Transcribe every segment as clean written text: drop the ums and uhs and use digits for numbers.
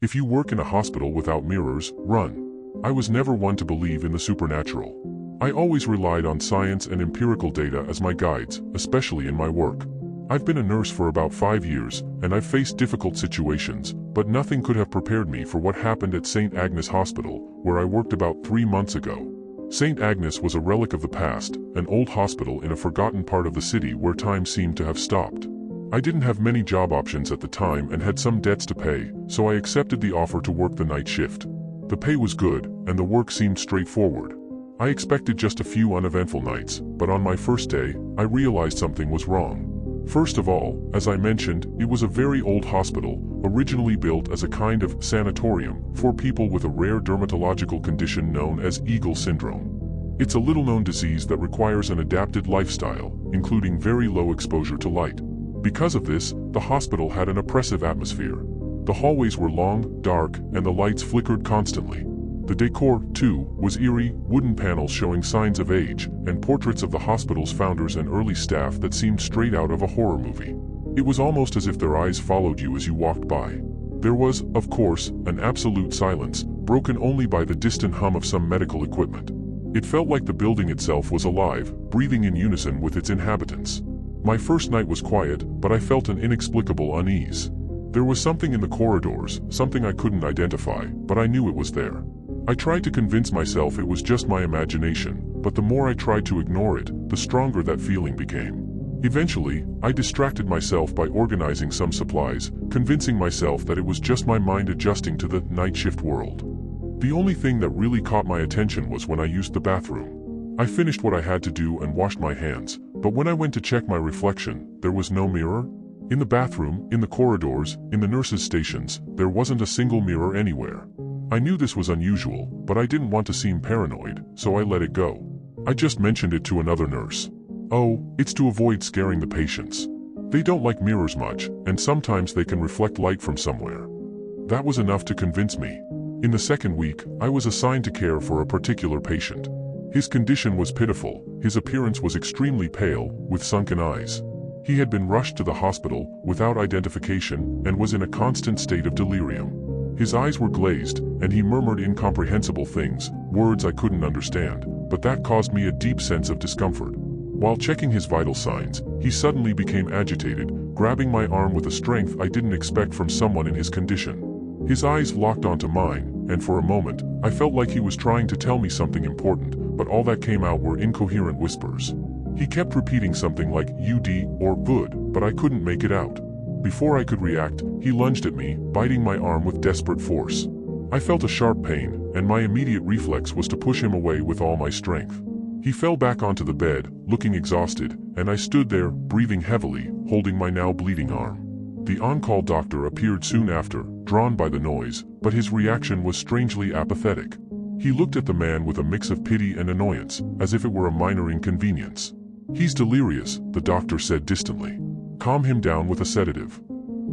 If you work in a hospital without mirrors, run. I was never one to believe in the supernatural. I always relied on science and empirical data as my guides, especially in my work. I've been a nurse for about 5 years, and I've faced difficult situations, but nothing could have prepared me for what happened at Saint Agnes Hospital, where I worked about 3 months ago. Saint Agnes was a relic of the past, an old hospital in a forgotten part of the city where time seemed to have stopped. I didn't have many job options at the time and had some debts to pay, so I accepted the offer to work the night shift. The pay was good, and the work seemed straightforward. I expected just a few uneventful nights, but on my first day, I realized something was wrong. First of all, as I mentioned, it was a very old hospital, originally built as a kind of sanatorium for people with a rare dermatological condition known as Eagle syndrome. It's a little-known disease that requires an adapted lifestyle, including very low exposure to light. Because of this, the hospital had an oppressive atmosphere. The hallways were long, dark, and the lights flickered constantly. The decor, too, was eerie, wooden panels showing signs of age, and portraits of the hospital's founders and early staff that seemed straight out of a horror movie. It was almost as if their eyes followed you as you walked by. There was, of course, an absolute silence, broken only by the distant hum of some medical equipment. It felt like the building itself was alive, breathing in unison with its inhabitants. My first night was quiet, but I felt an inexplicable unease. There was something in the corridors, something I couldn't identify, but I knew it was there. I tried to convince myself it was just my imagination, but the more I tried to ignore it, the stronger that feeling became. Eventually, I distracted myself by organizing some supplies, convincing myself that it was just my mind adjusting to the night shift world. The only thing that really caught my attention was when I used the bathroom. I finished what I had to do and washed my hands, but when I went to check my reflection, there was no mirror. In the bathroom, in the corridors, in the nurses' stations, there wasn't a single mirror anywhere. I knew this was unusual, but I didn't want to seem paranoid, so I let it go. I just mentioned it to another nurse. "Oh, it's to avoid scaring the patients. They don't like mirrors much, and sometimes they can reflect light from somewhere." That was enough to convince me. In the second week, I was assigned to care for a particular patient. His condition was pitiful, his appearance was extremely pale, with sunken eyes. He had been rushed to the hospital, without identification, and was in a constant state of delirium. His eyes were glazed, and he murmured incomprehensible things, words I couldn't understand, but that caused me a deep sense of discomfort. While checking his vital signs, he suddenly became agitated, grabbing my arm with a strength I didn't expect from someone in his condition. His eyes locked onto mine, and for a moment, I felt like he was trying to tell me something important, but all that came out were incoherent whispers. He kept repeating something like "UD" or "good," but I couldn't make it out. Before I could react, he lunged at me, biting my arm with desperate force. I felt a sharp pain, and my immediate reflex was to push him away with all my strength. He fell back onto the bed, looking exhausted, and I stood there, breathing heavily, holding my now bleeding arm. The on-call doctor appeared soon after, drawn by the noise, but his reaction was strangely apathetic. He looked at the man with a mix of pity and annoyance, as if it were a minor inconvenience. "He's delirious," the doctor said distantly. "Calm him down with a sedative."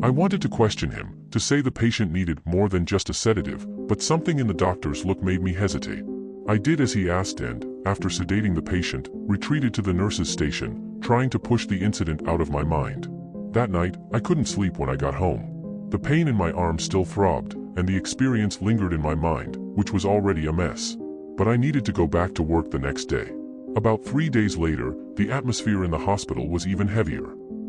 I wanted to question him, to say the patient needed more than just a sedative, but something in the doctor's look made me hesitate. I did as he asked and, after sedating the patient, retreated to the nurse's station, trying to push the incident out of my mind. That night, I couldn't sleep when I got home. The pain in my arm still throbbed, and the experience lingered in my mind, which was already a mess. But I needed to go back to work the next day. About 3 days later, the atmosphere in the hospital was even heavier.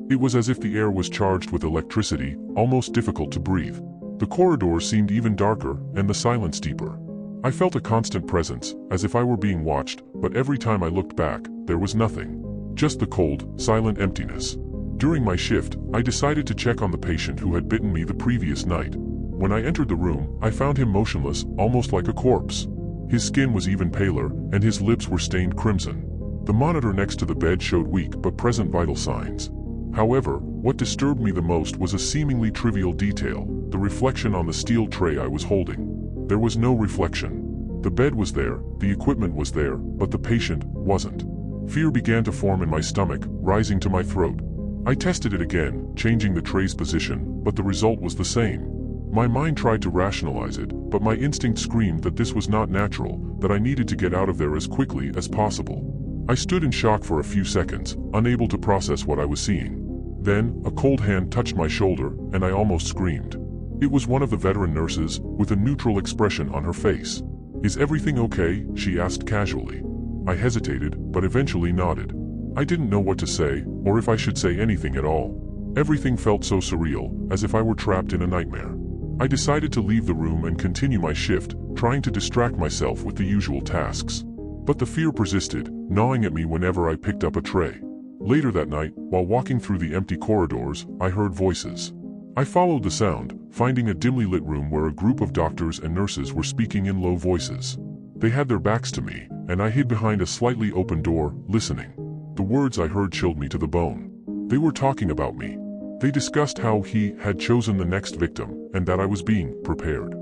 It was as if the air was charged with electricity, almost difficult to breathe. The corridors seemed even darker, and the silence deeper. I felt a constant presence, as if I were being watched, but every time I looked back, there was nothing. Just the cold, silent emptiness. During my shift, I decided to check on the patient who had bitten me the previous night. When I entered the room, I found him motionless, almost like a corpse. His skin was even paler, and his lips were stained crimson. The monitor next to the bed showed weak but present vital signs. However, what disturbed me the most was a seemingly trivial detail, the reflection on the steel tray I was holding. There was no reflection. The bed was there, the equipment was there, but the patient wasn't. Fear began to form in my stomach, rising to my throat. I tested it again, changing the tray's position, but the result was the same. My mind tried to rationalize it, but my instinct screamed that this was not natural, that I needed to get out of there as quickly as possible. I stood in shock for a few seconds, unable to process what I was seeing. Then, a cold hand touched my shoulder, and I almost screamed. It was one of the veteran nurses, with a neutral expression on her face. "Is everything okay?" she asked casually. I hesitated, but eventually nodded. I didn't know what to say, or if I should say anything at all. Everything felt so surreal, as if I were trapped in a nightmare. I decided to leave the room and continue my shift, trying to distract myself with the usual tasks. But the fear persisted, gnawing at me whenever I picked up a tray. Later that night, while walking through the empty corridors, I heard voices. I followed the sound, finding a dimly lit room where a group of doctors and nurses were speaking in low voices. They had their backs to me, and I hid behind a slightly open door, listening. The words I heard chilled me to the bone. They were talking about me. They discussed how he had chosen the next victim, and that I was being prepared.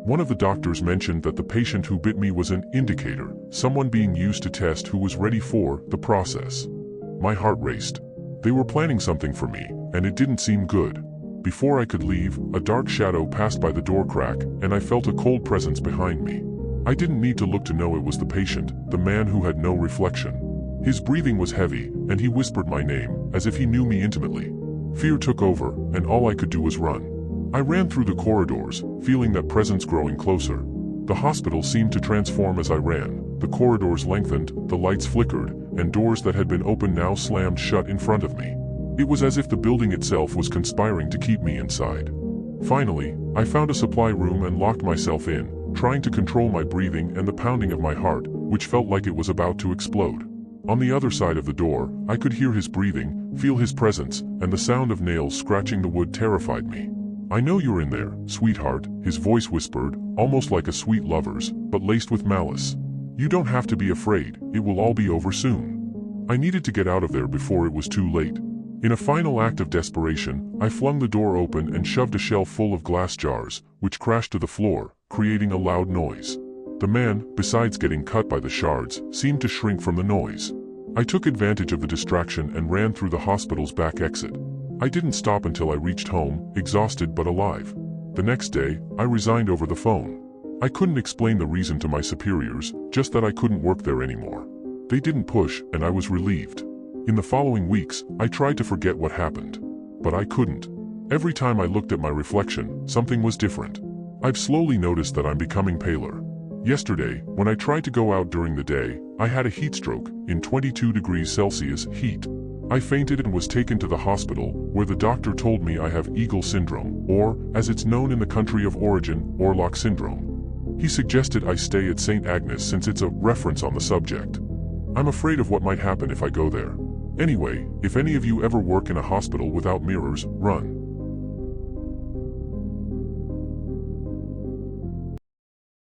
One of the doctors mentioned that the patient who bit me was an indicator, someone being used to test who was ready for the process. My heart raced. They were planning something for me, and it didn't seem good. Before I could leave, a dark shadow passed by the door crack, and I felt a cold presence behind me. I didn't need to look to know it was the patient, the man who had no reflection. His breathing was heavy, and he whispered my name, as if he knew me intimately. Fear took over, and all I could do was run. I ran through the corridors, feeling that presence growing closer. The hospital seemed to transform as I ran. The corridors lengthened, the lights flickered, and doors that had been open now slammed shut in front of me. It was as if the building itself was conspiring to keep me inside. Finally, I found a supply room and locked myself in, trying to control my breathing and the pounding of my heart, which felt like it was about to explode. On the other side of the door, I could hear his breathing, feel his presence, and the sound of nails scratching the wood terrified me. "I know you're in there, sweetheart," his voice whispered, almost like a sweet lover's, but laced with malice. "You don't have to be afraid, it will all be over soon." I needed to get out of there before it was too late. In a final act of desperation, I flung the door open and shoved a shelf full of glass jars, which crashed to the floor, creating a loud noise. The man, besides getting cut by the shards, seemed to shrink from the noise. I took advantage of the distraction and ran through the hospital's back exit. I didn't stop until I reached home, exhausted but alive. The next day, I resigned over the phone. I couldn't explain the reason to my superiors, just that I couldn't work there anymore. They didn't push, and I was relieved. In the following weeks, I tried to forget what happened. But I couldn't. Every time I looked at my reflection, something was different. I've slowly noticed that I'm becoming paler. Yesterday, when I tried to go out during the day, I had a heat stroke, in 22 degrees Celsius heat. I fainted and was taken to the hospital, where the doctor told me I have Eagle syndrome, or, as it's known in the country of origin, Orlok syndrome. He suggested I stay at Saint Agnes since it's a reference on the subject. I'm afraid of what might happen if I go there. Anyway, if any of you ever work in a hospital without mirrors, run.